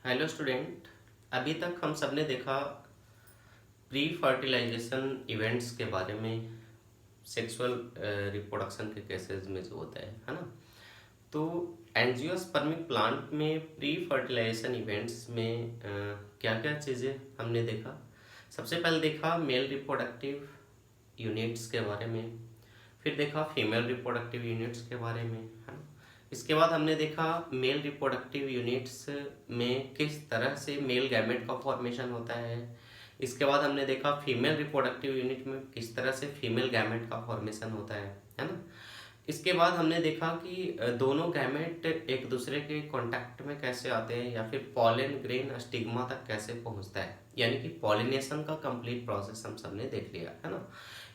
Hello student. अभी तक हम सब ने देखा प्री फर्टिलाइजेशन इवेंट्स के बारे में, सेक्सुअल रिप्रोडक्शन के केसेस में जो होता है ना। तो एंजियोस्पर्मिक प्लांट में प्री फर्टिलाइजेशन इवेंट्स में क्या क्या चीज़ें हमने देखा। सबसे पहले देखा मेल रिप्रोडक्टिव यूनिट्स के बारे में, फिर देखा फीमेल रिप्रोडक्टिव यूनिट्स के बारे में, है ना। इसके बाद हमने देखा मेल रिप्रोडक्टिव यूनिट्स में किस तरह से मेल गैमेट का फॉर्मेशन होता है। इसके बाद हमने देखा फीमेल रिप्रोडक्टिव यूनिट में किस तरह से फीमेल गैमेट का फॉर्मेशन होता है ना। इसके बाद हमने देखा कि दोनों गैमेट एक दूसरे के कांटेक्ट में कैसे आते हैं या फिर पॉलन ग्रेन स्टिग्मा तक कैसे पहुंचता है, यानी कि पॉलिनेशन का कंप्लीट प्रोसेस हम सबने देख लिया है ना।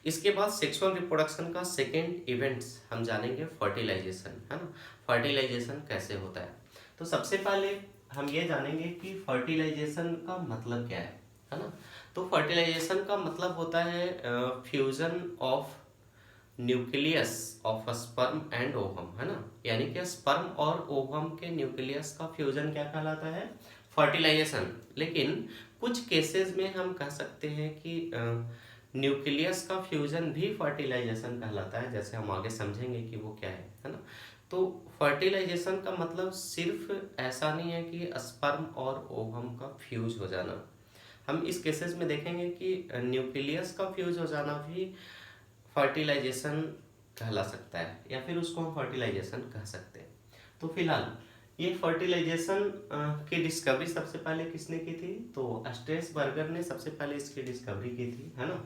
इसके बाद सेक्सुअल रिप्रोडक्शन का सेकेंड इवेंट्स हम जानेंगे फर्टिलाइजेशन, है ना। फर्टिलाइजेशन कैसे होता है, तो सबसे पहले हम ये जानेंगे कि फर्टिलाइजेशन का मतलब क्या है ना। तो फर्टिलाइजेशन का मतलब होता है fusion of nucleus of sperm and ovum, है ना। यानी कि स्पर्म और ओवम के न्यूक्लियस का फ्यूजन क्या कहलाता है, फर्टिलाइजेशन। लेकिन कुछ केसेस में हम कह सकते हैं कि न्यूक्लियस का फ्यूजन भी फर्टिलाइजेशन कहलाता है, जैसे हम आगे समझेंगे कि वो क्या है ना। तो फर्टिलाइजेशन का मतलब सिर्फ ऐसा नहीं है कि स्पर्म और ओवम का फ्यूज हो जाना। हम इस केसेस में देखेंगे कि न्यूक्लियस का फ्यूज हो जाना भी फर्टिलाइजेशन कहला सकता है, या फिर उसको हम फर्टिलाइजेशन कह सकते हैं। तो फिलहाल ये फर्टिलाइजेशन की डिस्कवरी सबसे पहले किसने की थी, तो स्ट्रेसबर्गर ने सबसे पहले इसकी डिस्कवरी की थी, है ना।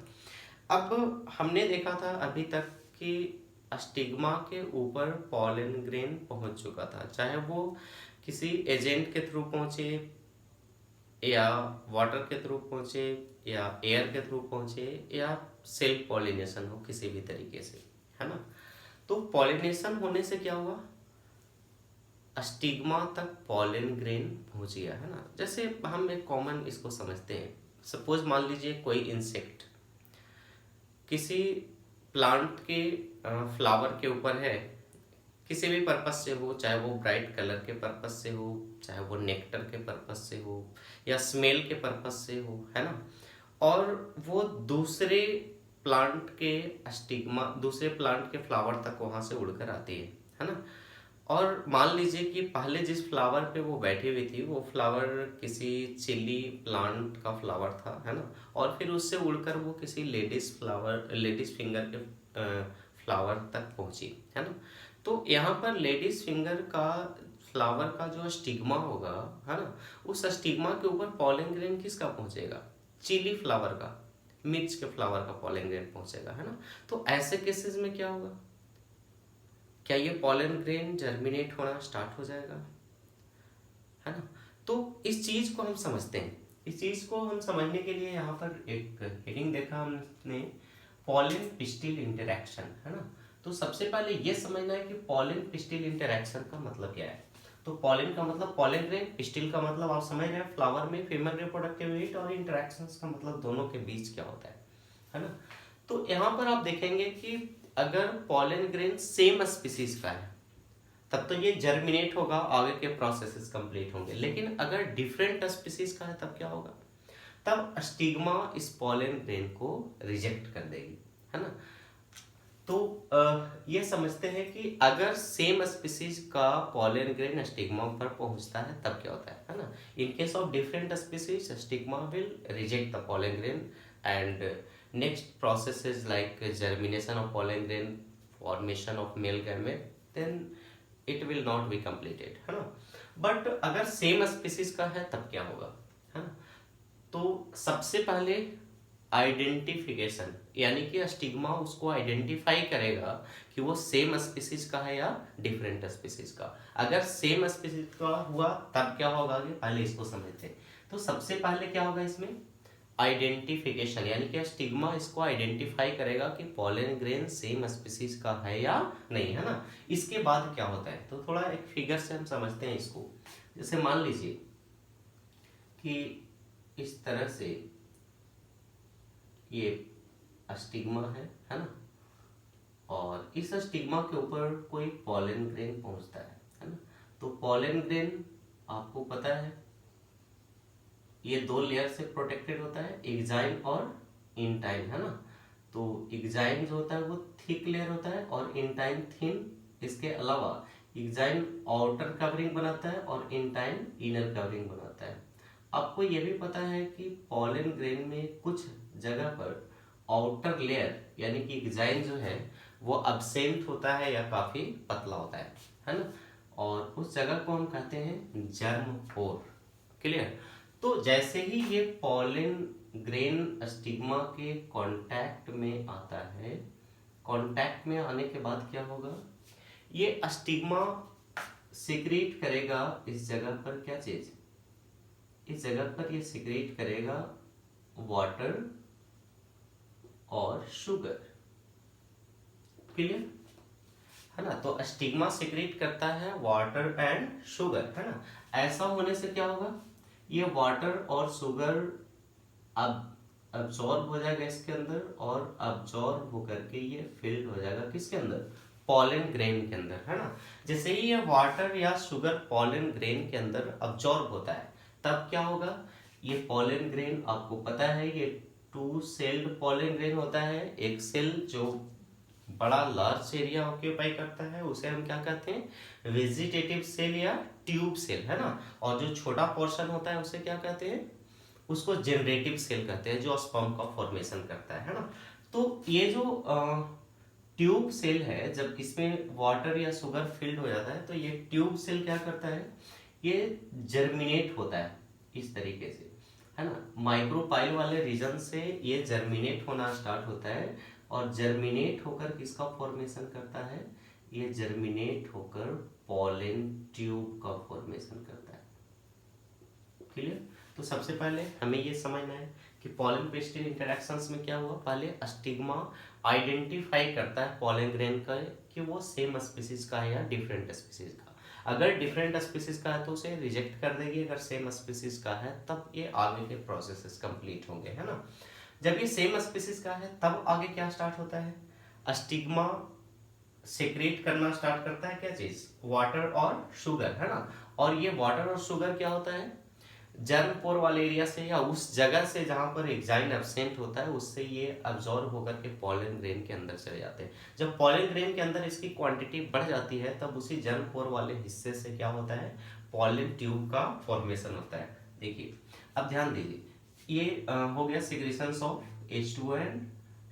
अब हमने देखा था अभी तक कि स्टिग्मा के ऊपर पॉलन ग्रेन पहुंच चुका था, चाहे वो किसी एजेंट के थ्रू पहुंचे या वाटर के थ्रू पहुंचे या एयर के थ्रू पहुंचे या सेल्फ पॉलिनेशन हो किसी भी तरीके से, है ना। तो पॉलिनेशन होने से क्या हुआ, स्टिग्मा तक पॉलन ग्रेन पहुंच गया, है ना। जैसे हम एक कॉमन इसको समझते हैं, सपोज मान लीजिए कोई इंसेक्ट किसी प्लांट के फ्लावर के ऊपर है, किसी भी पर्पस से हो, चाहे वो ब्राइट कलर के पर्पस से हो, चाहे वो नेक्टर के पर्पस से हो या स्मेल के पर्पस से हो, है ना। और वो दूसरे प्लांट के स्टिग्मा, दूसरे प्लांट के फ्लावर तक वहां से उड़कर आती है ना। और मान लीजिए कि पहले जिस फ्लावर पे वो बैठी हुई थी वो फ्लावर किसी चिली प्लांट का फ्लावर था, है ना। और फिर उससे उड़कर वो किसी लेडीज फिंगर के फ्लावर तक पहुंची, है ना। तो यहाँ पर लेडीज फिंगर का फ्लावर का जो स्टिग्मा होगा, है ना, उस स्टिग्मा के ऊपर पॉलन ग्रेन किसका पहुंचेगा, चिली फ्लावर का, मिर्च के फ्लावर का पॉलन ग्रेन पहुंचेगा, है ना। तो ऐसे केसेस में क्या होगा, क्या ये पॉलन ग्रेन जर्मिनेट होना स्टार्ट हो जाएगा, है ना। तो इस चीज को हम समझते हैं, इस चीज को हम समझने के लिए यहाँ पर एक हेडिंग देखा हमने, पॉलन पिस्टिल इंटरेक्शन, है ना। तो सबसे पहले ये समझना है कि पॉलन पिस्टिल इंटरेक्शन का मतलब क्या है। तो पॉलन का मतलब पॉलन ग्रेन, पिस्टिल का मतलब आप समझ रहे हैं फ्लावर में फीमेल रिप्रोडक्टिव यूनिट, और इंटरेक्शंस का मतलब दोनों के बीच क्या होता है ना। तो यहाँ पर आप देखेंगे कि अगर पॉलन ग्रेन सेम स्पीसीज का है तब तो ये जर्मिनेट होगा, आगे के प्रोसेसेस कंप्लीट होंगे। लेकिन अगर डिफरेंट स्पीसीज का है तब क्या होगा, तब स्टिग्मा इस पॉलन ग्रेन को रिजेक्ट कर देगी, है ना। तो ये समझते हैं कि अगर सेम स्पीसीज का पॉलन ग्रेन स्टिग्मा पर पहुंचता है तब क्या होता है ना। In case of different species stigma will reject the pollen grain and next process is like germination of pollen grain, formation of male gamete, then it will not be completed, है ना। बट अगर same species का है तब क्या होगा, है ना। तो सबसे पहले आइडेंटिफिकेशन, यानी कि स्टिग्मा उसको आइडेंटिफाई करेगा कि वो सेम स्पीसीज का है या डिफरेंट स्पीसीज का। अगर सेम स्पीसीज का हुआ तब क्या होगा, आगे पहले इसको समझते हैं। तो सबसे पहले क्या होगा इसमें, आइडेंटिफिकेशन, यानी कि स्टिग्मा इसको आइडेंटिफाई करेगा कि पॉलन ग्रेन सेम स्पीसीज का है या नहीं, है ना। इसके बाद क्या होता है, तो थोड़ा एक फिगर से हम समझते हैं इसको। जैसे मान लीजिए कि इस तरह से ये स्टिग्मा है ना, और इस स्टिग्मा के ऊपर कोई पॉलन ग्रेन पहुंचता है ना। तो पॉलन ग्रेन आपको पता है ये दो लेयर से प्रोटेक्टेड होता है, एक्साइल और इंटाइन, है ना। तो एक्साइल जो होता है वो थिक लेयर होता है और इंटाइन थिन। इसके अलावा एक्साइल आउटर कवरिंग बनाता है और इंटाइन इनर कवरिंग बनाता है। आपको ये भी पता है कि पॉलन ग्रेन में कुछ जगह पर आउटर लेयर यानी कि एक्साइल जो है वो अब्सेंट होता है या काफी पतला होता है ना। और उस जगह को हम कहते हैं जर्म पोर। क्लियर। तो जैसे ही ये पॉलन ग्रेन स्टिग्मा के कांटेक्ट में आता है, कांटेक्ट में आने के बाद क्या होगा, ये स्टिग्मा सिक्रीट करेगा इस जगह पर क्या चीज, इस जगह पर ये सिक्रीट करेगा वाटर और शुगर। क्लियर है ना। तो स्टिग्मा सिक्रीट करता है वाटर एंड शुगर, है ना। ऐसा होने से क्या होगा, ये वाटर और शुगर अब अब्जॉर्ब हो जाएगा इसके अंदर और अब्जॉर्ब होकर के ये फिल्ड हो जाएगा किसके अंदर, पॉलन ग्रेन के अंदर, है ना। जैसे ही ये वाटर या शुगर पॉलन ग्रेन के अंदर अब्जॉर्ब होता है तब क्या होगा, ये पॉलन ग्रेन आपको पता है ये टू सेल्ड पॉलन ग्रेन होता है। एक सेल जो बड़ा लार्ज एरिया ऑक्यूपाई करता है उसे हम क्या कहते हैं, वेजिटेटिव सेल या ट्यूब सेल, है ना। और जो छोटा पोर्शन होता है उसे क्या कहते हैं, उसको जनरेटिव सेल कहते हैं जो स्पर्म का फॉर्मेशन करता है ना। तो ये जो ट्यूब सेल है, जब इसमें वाटर या शुगर फिल्ड हो जाता है तो ये ट्यूब सेल क्या करता है, ये जर्मिनेट होता है इस तरीके से, है ना। माइक्रोपाइल वाले रीजन से ये जर्मिनेट होना स्टार्ट होता है और जर्मिनेट होकर किसका फॉर्मेशन करता है, ये जर्मिनेट होकर पॉलन ट्यूब का फॉर्मेशन करता है। क्लियर। तो सबसे पहले हमें ये समझना है कि पॉलन पेस्टिल इंटरेक्शंस में क्या हुआ, पहले स्टिग्मा आइडेंटिफाई करता है पॉलन ग्रेन का कि वो सेम स्पीसीज का है या डिफरेंट स्पीसीज का। अगर डिफरेंट स्पीसीज का है तो उसे रिजेक्ट कर देगी, अगर सेम स्पीसीज का है तब ये आगे के प्रोसेसेस कंप्लीट होंगे, है ना। जब ये सेम स्पीसीज का है तब आगे क्या स्टार्ट होता है, स्टिग्मा सेक्रेट करना स्टार्ट करता है क्या चीज, वाटर और शुगर, है ना। और ये वाटर और शुगर क्या होता है, जर्म पोर वाले एरिया से या उस जगह से जहां पर एक्साइन एब्सेंट होता है उससे ये अब्जॉर्ब होकर के पॉलन ग्रेन के अंदर चले जाते हैं। जब पॉलन ग्रेन के अंदर इसकी क्वांटिटी बढ़ जाती है तब उसी जर्म पोर वाले हिस्से से क्या होता है, पॉलन ट्यूब का फॉर्मेशन होता है। देखिए अब ध्यान दीजिए, ये हो गया secretion of H2O and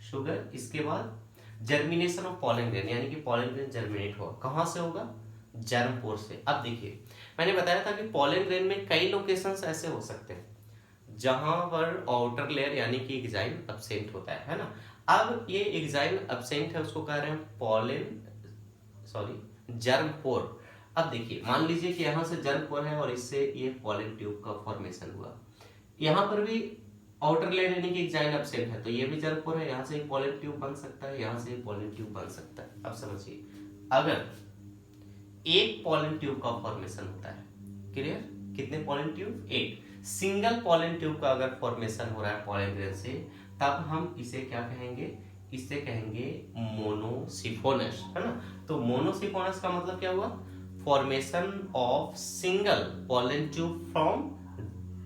sugar. इसके बाद जर्मिनेशन ऑफ पॉलन ग्रेन यानी कि पॉलन ग्रेन जर्मिनेट होगा, कहाँ से होगा, जर्म पोर से। अब देखिए मैंने बताया था कि पॉलन ग्रेन में कई लोकेशंस ऐसे हो सकते हैं जहां पर आउटर लेयर यानी कि एक्साइन एब्सेंट होता है ना। अब ये एक्साइन एब्सेंट है उसको कह रहे हैं पॉलन जर्म पोर। अब देखिए मान लीजिए कि यहाँ से जर्म पोर है और इससे ये पॉलन ट्यूब का फॉर्मेशन हुआ, यहाँ पर भी आउटर लेयर यानी कि एक्साइन एब्सेंट है तो ये भी जर्म पोर है, यहाँ से पॉलन ट्यूब बन सकता है, यहाँ से पॉलन ट्यूब बन सकता है। अब समझिए अगर एक पॉलन ट्यूब का फॉर्मेशन होता है, क्लियर, कितने पॉलन ट्यूब, एक सिंगल पॉलन ट्यूब का अगर फॉर्मेशन हो रहा है पॉलन ग्रेन से तब हम इसे क्या कहेंगे, इसे कहेंगे मोनोसिफोनस, है ना। तो मोनोसिफोनस का मतलब क्या हुआ, formation of single pollen tube from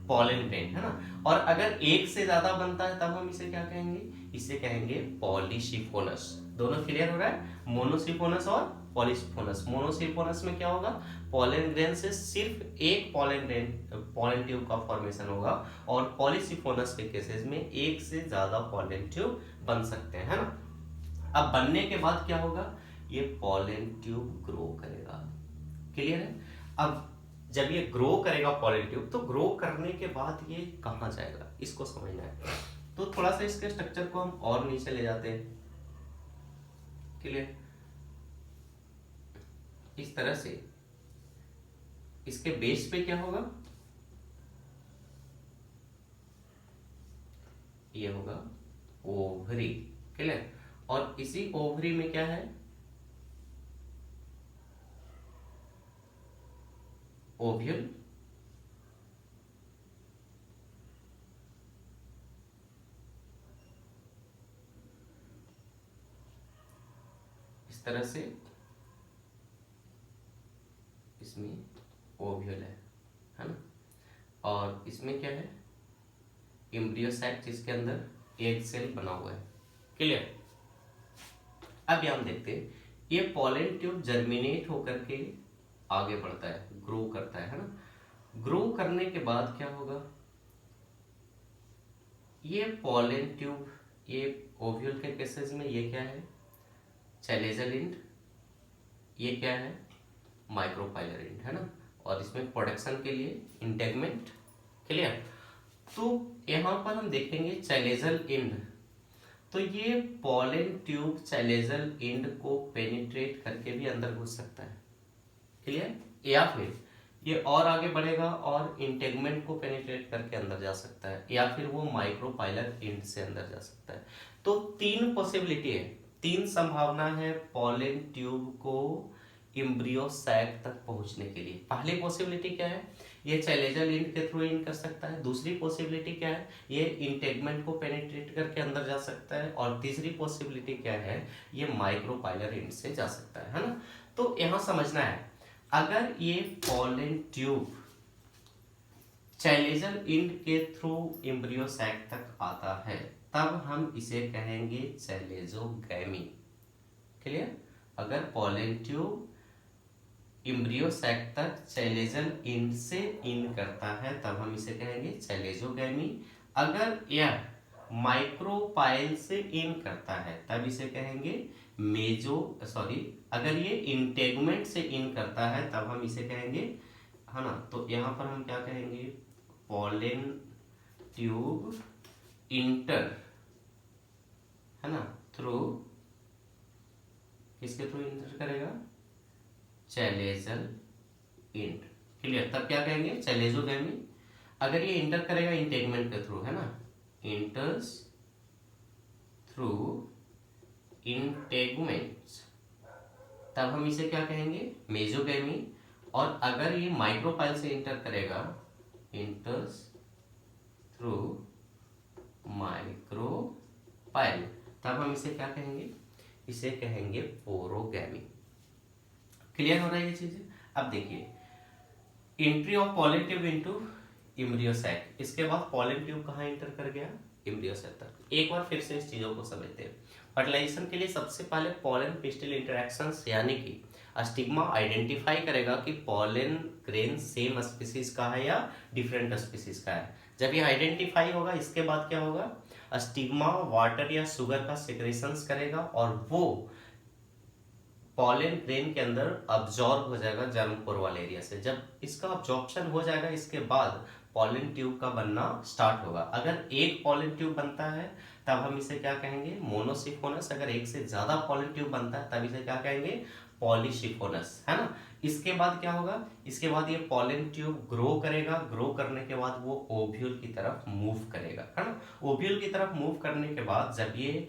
pollen grain, है ना। और अगर एक से ज्यादा बनता है तब हम इसे क्या कहेंगे, इसे कहेंगे पॉलीसिफोनस। दोनों क्लियर हो रहा है, मोनोसिफोनस और पॉलीसिफोनस। मोनोसिफोनस में क्या होगा, पॉलन ग्रेन से सिर्फ एक पॉलन ट्यूब का फॉर्मेशन होगा और पॉलीसिफोनस के केसेस में एक से ज्यादा पॉलन ट्यूब बन सकते हैं, है ना। अब बनने के बाद क्या होगा, ये पॉलन ट्यूब ग्रो करेगा, क्लियर है। अब जब ये ग्रो करेगा पॉलन ट्यूब तो ग्रो करने के बाद ये कहाँ जाएगा इसको समझना है। तो थोड़ा सा इसके स्ट्रक्चर को हम और नीचे ले जाते हैं, क्लियर। इस तरह से इसके बेस पे क्या होगा, ये होगा ओवरी, क्लियर। और इसी ओवरी में क्या है, ओव्यूल, इस तरह से इसमें ओव्यूल है ना। और इसमें क्या है, एम्ब्रियो सैक जिसके अंदर एग सेल बना हुआ है। क्लियर। अब यहाँ हम देखते हैं, ये पॉलन ट्यूब जर्मिनेट होकर के आगे बढ़ता है, ग्रो करता है ना। ग्रो करने के बाद क्या होगा, ये पॉलन ट्यूब, ये ओव्यूल के केसेस में ये क्या है, चैलेजल इंड, ये क्या है, माइक्रोपाइलर इंड, है ना। और इसमें प्रोडक्शन के लिए इंटेगमेंट। क्लियर। तो यहाँ पर हम देखेंगे चैलेजल इंड, तो ये पॉलन ट्यूब चैलेजल इंड को पेनिट्रेट करके भी अंदर घुस सकता है। क्लियर। या फिर ये और आगे बढ़ेगा और इंटेगमेंट को पेनिट्रेट करके अंदर जा सकता है, या फिर वो माइक्रोपाइलर इंड से अंदर जा सकता है। तो तीन पॉसिबिलिटी है, तीन संभावना है पॉलन ट्यूब को एम्ब्रियो सैक तक पहुंचने के लिए। पहली पॉसिबिलिटी क्या है, ये चैलेजल इंड के थ्रू इन कर सकता है। दूसरी पॉसिबिलिटी क्या है, ये इंटेगमेंट को पेनिट्रेट करके अंदर जा सकता है। और तीसरी पॉसिबिलिटी क्या है, ये माइक्रोपाइलर इंड से जा सकता है ना। तो यहाँ समझना है, अगर ये पॉलन ट्यूब चैलेजल इंड के थ्रू एम्ब्रियो सैक तक आता है, तब हम इसे कहेंगे चैलेजोगैमी। क्लियर। अगर पॉलन ट्यूब एम्ब्रियो सैक तक चैलेजल इंड से इन करता है, तब हम इसे कहेंगे चैलेजोगैमी। अगर यह माइक्रोपाइल से इन करता है, तब इसे कहेंगे अगर ये इंटेगमेंट से इन करता है, तब हम इसे कहेंगे, है ना। तो यहाँ पर हम क्या कहेंगे, पॉलन ट्यूब इंटर, है ना, थ्रू, किसके थ्रू इंटर करेगा, चैलेजल इंड। क्लियर। तब क्या कहेंगे, चैलेजोगैमी। अगर ये इंटर करेगा इंटेगमेंट के थ्रू, है ना, इंटर्स थ्रू इंटेगमेंट्स, तब हम इसे क्या कहेंगे, मेजोगैमी। और अगर ये माइक्रोपाइल से इंटर करेगा, इंटर्स थ्रू माइक्रोपाइल, तब हम इसे क्या कहेंगे, इसे कहेंगे पोरोगैमी। क्लियर हो रहा है ये चीजें। अब देखिए, entry of pollen tube into embryo sac, इसके बाद पॉलन ट्यूब कहाँ इंटर कर गया, एम्ब्रियो सैक तक। एक बार फिर से इस चीजों को समझते हैं। फर्टिलाइजेशन के लिए सबसे पहले पॉलन पिस्टिल इंटरेक्शंस यानी कि स्टिग्मा आइडेंटिफाई करेगा कि पॉलन ग्रेन सेम स्पीसीज का है या डिफरेंट स्पीसीज का है। जब ये आइडेंटिफाई होगा, इसके बाद क्या होगा, स्टिग्मा वाटर या शुगर का सिक्रेशंस करेगा और वो पॉलन ग्रेन के अंदर अब्जॉर्ब हो जाएगा जर्म पोर वाले एरिया से। जब इसका अब्जॉर्प्शन हो जाएगा, इसके बाद पॉलन ट्यूब का बनना स्टार्ट होगा। अगर एक पॉलन ट्यूब बनता है, तब हम इसे क्या कहेंगे, मोनोसिफोनस। अगर एक से ज्यादा पॉलन ट्यूब बनता है, तब इसे क्या कहेंगे, पॉलीसिफोनस, है ना। इसके बाद क्या होगा, इसके बाद ये पॉलन ट्यूब ग्रो करेगा। ग्रो करने के बाद वो ओव्यूल की तरफ मूव करेगा, है ना। ओव्यूल की तरफ मूव करने के बाद जब ये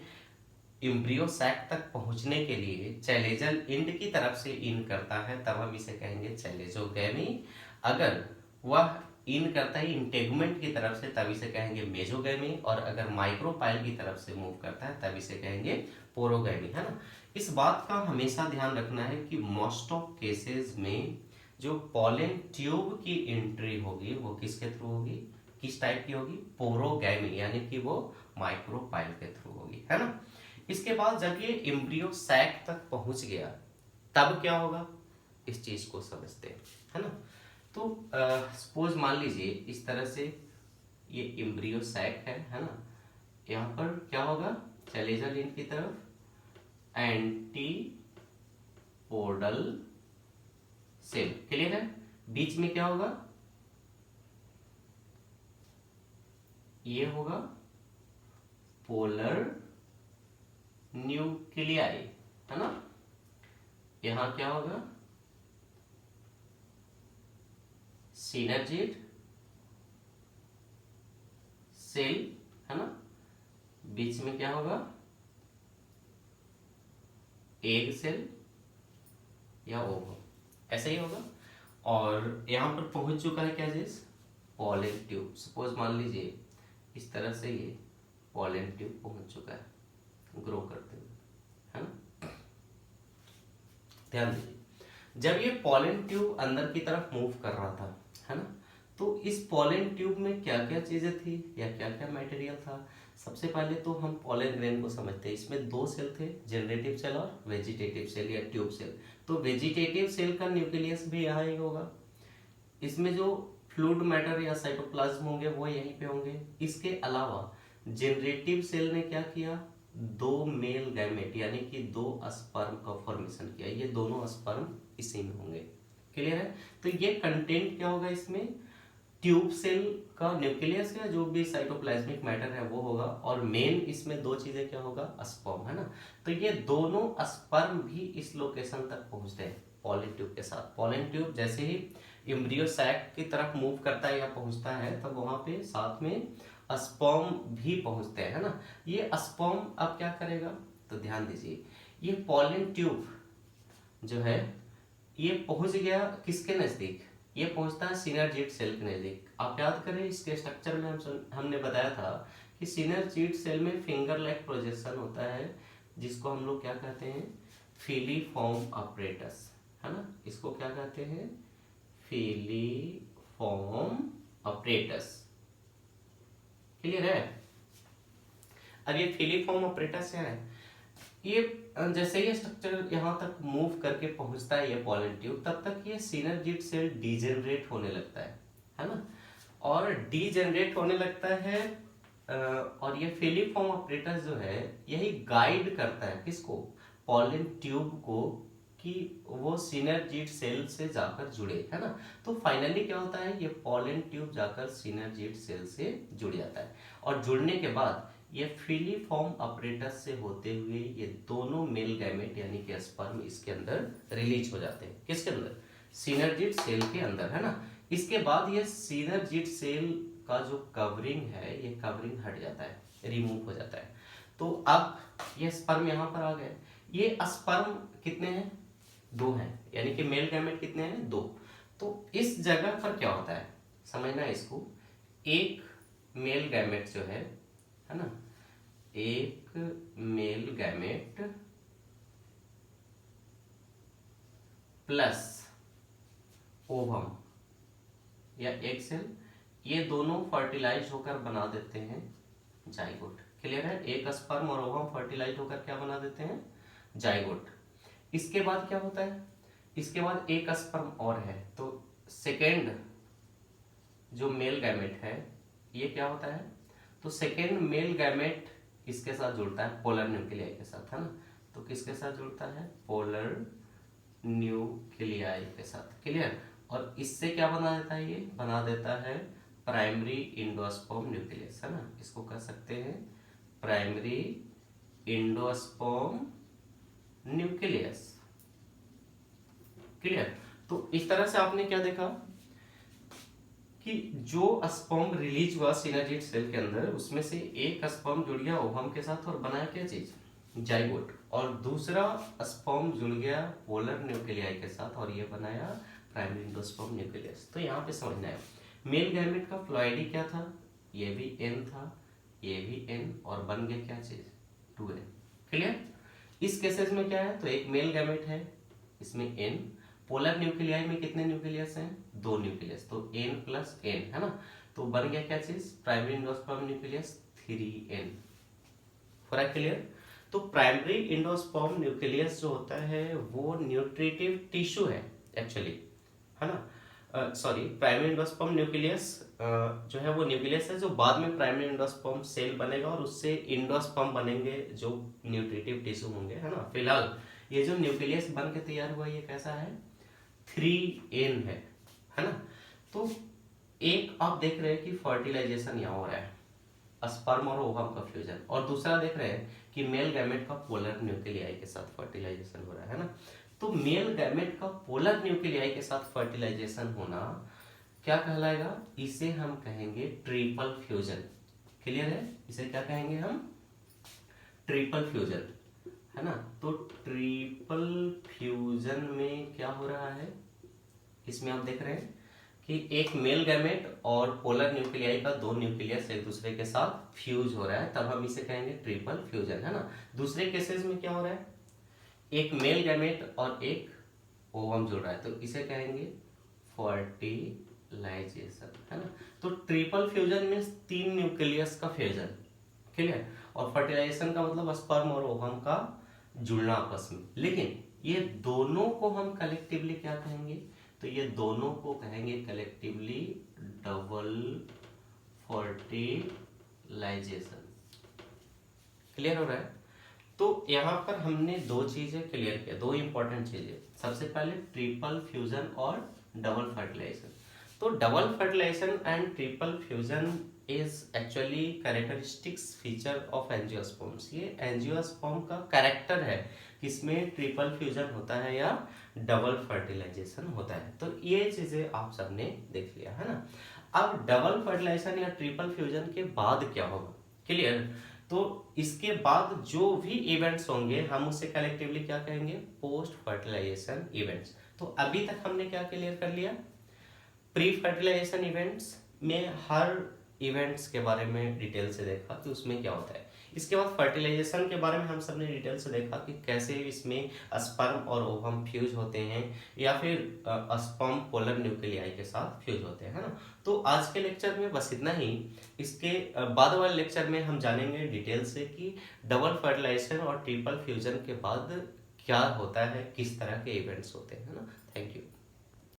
एम्ब्रियो सैक तक पहुंचने के लिए चैलेजल इंड की तरफ से इन करता है, तब हम इसे कहेंगे चैलेजोगैमी। अगर वह इन करता है इंटेगमेंट की तरफ से, तब इसे कहेंगे मेजोगैमी। और अगर माइक्रोपाइल की तरफ से मूव करता है, तब इसे कहेंगे पोरोगैमी, है ना। इस बात का हमेशा ध्यान रखना है कि मोस्ट ऑफ केसेस में जो पॉलन ट्यूब की एंट्री होगी, वो किसके थ्रू होगी, किस टाइप की होगी, पोरोगैमी, यानी कि वो माइक्रोपाइल के थ्रू होगी, है ना। इसके बाद जब ये एम्ब्रियो सैक तक पहुंच गया, तब क्या होगा, इस चीज को समझते हैं, है ना। तो सपोज मान लीजिए इस तरह से ये एम्ब्रियो सैक है ना। यहाँ पर क्या होगा, चैलेजल इंड की तरफ एंटी पोडल सेल। क्लियर है। बीच में क्या होगा, ये होगा पोलर न्यूक्लियाई, है ना। यहां क्या होगा, सिनर्जिड सेल, है ना। बीच में क्या होगा, एग सेल या ओवम, ऐसा ही होगा। और यहां पर पहुंच चुका है क्या चीज, पॉलन ट्यूब। सपोज मान लीजिए इस तरह से ये पॉलन ट्यूब पहुंच चुका है ग्रो करते हुए, है ना। ध्यान दीजिए, जब ये पॉलन ट्यूब अंदर की तरफ मूव कर रहा था, है ना, तो इस पॉलन ट्यूब में क्या क्या चीजें थी या क्या क्या मटेरियल था? सबसे पहले तो हम पॉलन ग्रेन को समझते हैं। इसमें दो सेल थे, जनरेटिव सेल और वेजिटेटिव सेल या ट्यूब सेल। तो वेजिटेटिव सेल का न्यूक्लियस भी यहाँ ही होगा। इसमें जो फ्लूइड मैटर या साइटोप्लाज्म होंगे वो यहीं पे होंगे। इसके अलावा जनरेटिव सेल ने क्या किया, दो मेल गैमेट यानी कि दो स्पर्म का फॉर्मेशन किया। ये दोनों स्पर्म इसी में होंगे। क्लियर है? तो ये कंटेंट क्या होगा इसमें, ट्यूब सेल का न्यूक्लियस या जो भी साइटोप्लाज्मिक मैटर है वो होगा, और मेन इसमें दो चीजें क्या होगा, स्पर्म, है ना। तो ये दोनों स्पर्म भी इस लोकेशन तक पहुंचते हैं पॉलन ट्यूब के साथ। पॉलन ट्यूब जैसे ही एम्ब्रियो सैक की तरफ मूव करता है या पहुंचता है, तब वहां पे साथ में स्पर्म भी पहुंचते हैं, है ना। ये स्पर्म अब क्या करेगा, तो ध्यान दीजिए, ये पॉलन ट्यूब जो है ये पहुंच गया किसके नजदीक, ये पहुंचता है सिनर्जिड सेल के नजदीक। आप याद करें इसके स्ट्रक्चर में हमने बताया था कि सिनर्जिड सेल में फिंगर लाइक प्रोजेक्शन होता है, जिसको हम लोग क्या कहते हैं, फिलीफॉर्म अपरेटस, है ना। इसको क्या कहते हैं, फिलीफॉर्म अपरेटस। क्लियर है? अब ये फिलीफॉर्म अपरेटस क्या है, ये जैसे ही स्ट्रक्चर यहाँ तक मूव करके पहुंचता है ये पॉलन ट्यूब, तब तक ये सिनर्जिड सेल डीजेनरेट होने लगता है ना। और डीजेनरेट होने लगता है और ये फिलीफॉर्म अपरेटस जो है यही गाइड करता है किसको, पॉलन ट्यूब को, कि वो सिनर्जिड सेल से जाकर जुड़े, है ना। तो फाइनली क्या होता है, ये पॉलन ट्यूब जाकर सिनर्जिड सेल से जुड़ जाता है, और जुड़ने के बाद ये फिलीफॉर्म अपरेटस से होते हुए ये दोनों मेल गैमेट यानी कि स्पर्म इसके अंदर रिलीज हो जाते हैं। किसके अंदर, सिनर्जिड सेल के अंदर, है ना। इसके बाद ये सिनर्जिड सेल का जो कवरिंग है ये कवरिंग हट जाता है, रिमूव हो जाता है। तो अब ये स्पर्म यहाँ पर आ गए। ये स्पर्म कितने हैं, दो हैं, यानी कि मेल गैमेट कितने हैं, दो। तो इस जगह पर क्या होता है, समझना इसको, एक मेल गैमेट जो है ना, एक मेल गैमेट प्लस ओवम या एग सेल, ये दोनों फर्टिलाइज होकर बना देते हैं जाइगोट। क्लियर है? एक स्पर्म और ओवम फर्टिलाइज होकर क्या बना देते हैं, जाइगोट। इसके बाद क्या होता है, इसके बाद एक स्पर्म और है, तो सेकेंड जो मेल गैमेट है ये क्या होता है, तो सेकेंड मेल गैमेट इसके साथ जुड़ता है पोलर न्यूक्लियाई के साथ, है ना। तो किसके साथ जुड़ता है, पोलर न्यूक्लियाई के साथ। क्लियर? और इससे क्या बना देता है, ये बना देता है प्राइमरी इंडोस्पर्म न्यूक्लियस, है ना। इसको कह सकते हैं प्राइमरी इंडोस्पर्म न्यूक्लियस। क्लियर? तो इस तरह से आपने क्या देखा कि जो स्पर्म रिलीज हुआ सिनर्जिड सेल के अंदर, उसमें से एक स्पर्म जुड़ गया ओवम के साथ और बनाया क्या चीज, जाइगोट, और दूसरा स्पर्म जुड़ गया पोलर न्यूक्लियाई के साथ और ये बनाया प्राइमरी इंडोस्पर्म न्यूक्लियस। तो यहाँ पे समझना है मेल गैमेट का फ्लूइडी क्या था, ये भी एन था, ये भी एन, और बन गया क्या चीज, 2n। क्लियर? इस केसेस में क्या है, तो एक मेल गैमेट है, इसमें n, पोलर न्यूक्लियाई में कितने न्यूक्लियस हैं, दो न्यूक्लियस, तो n प्लस n, है ना। तो बन गया क्या चीज, primary endosperm nucleus 3n। For clear? तो प्राइमरी इंडोस्पर्म न्यूक्लियस जो होता है वो न्यूट्रिटिव टिश्यू है एक्चुअली, है ना। सॉरी, प्राइमरी इंडोस्पर्म न्यूक्लियस जो है वो न्यूक्लियस है जो बाद में प्राइमरी इंडोस्पर्म सेल बनेगा और उससे इंडोस्पर्म बनेंगे जो न्यूट्रिटिव टिश्यू होंगे, है ना। फिलहाल ये जो न्यूक्लियस बन के तैयार हुआ ये कैसा है, 3n है ना। तो एक आप देख रहे हैं कि फर्टिलाइजेशन यहाँ हो रहा है, स्पर्म और ओवम का फ्यूजन, और दूसरा देख रहे हैं कि मेल गैमेट का पोलर न्यूक्लियाई के साथ फर्टिलाइजेशन हो रहा है ना। तो मेल गैमेट का पोलर न्यूक्लियाई के साथ फर्टिलाइजेशन होना क्या कहलाएगा, इसे हम कहेंगे ट्रिपल फ्यूजन। क्लियर है? इसे क्या कहेंगे हम, ट्रिपल फ्यूजन, है ना। तो ट्रिपल फ्यूजन में क्या हो रहा है, इसमें आप देख रहे हैं कि एक मेल गैमेट और पोलर न्यूक्लियाई का दो न्यूक्लियस एक दूसरे के साथ फ्यूज हो रहा है, तब हम इसे कहेंगे ट्रिपल फ्यूजन, है ना। दूसरे केसेस में क्या हो रहा है, एक मेल गैमेट और एक ओवम जुड़ रहा है, तो इसे कहेंगे फर्टिलाइजेशन, फर्टिलाइजेशन, है ना। तो ट्रिपल फ्यूजन मीन्स 3 न्यूक्लियस का फ्यूजन, क्लियर। और फर्टिलाइजेशन का मतलब स्पर्म और ओवम का जुड़ना आपस में। लेकिन ये दोनों को हम कलेक्टिवली क्या कहेंगे, तो ये दोनों को कहेंगे कलेक्टिवली डबल फर्टिलाइजेशन। क्लियर हो रहा है। तो यहाँ पर हमने दो चीजें क्लियर किया, दो इंपॉर्टेंट चीजें। सबसे पहले ट्रिपल फ्यूजन और डबल फर्टिलाइजेशन। तो double fertilization and triple fusion is actually characteristics feature of angiosperms. ये एंजियोस्पर्म का कैरेक्टर है, किसमें ट्रिपल फ्यूजन होता है या डबल फर्टिलाइजेशन होता है। तो ये चीजें आप सबने देख लिया, है ना। अब डबल फर्टिलाइजेशन या ट्रिपल फ्यूजन के बाद क्या होगा, क्लियर। तो इसके बाद जो भी इवेंट्स होंगे हम उसे कलेक्टिवली क्या कहेंगे, पोस्ट फर्टिलाइजेशन इवेंट्स। तो अभी तक हमने क्या क्लियर कर लिया, प्री फर्टिलाइजेशन इवेंट्स में हर इवेंट्स के बारे में डिटेल से देखा कि उसमें क्या होता है। इसके बाद फर्टिलाइजेशन के बारे में हम सबने डिटेल से देखा कि कैसे इसमें स्पर्म और ओवम फ्यूज होते हैं या फिर स्पर्म पोलर न्यूक्लियाई के साथ फ्यूज होते हैं, है ना। तो आज के लेक्चर में बस इतना ही। इसके बाद वाले लेक्चर में हम जानेंगे डिटेल से कि डबल फर्टिलाइजेशन और ट्रिपल फ्यूजन के बाद क्या होता है, किस तरह के इवेंट्स होते हैं, है ना। Thank you.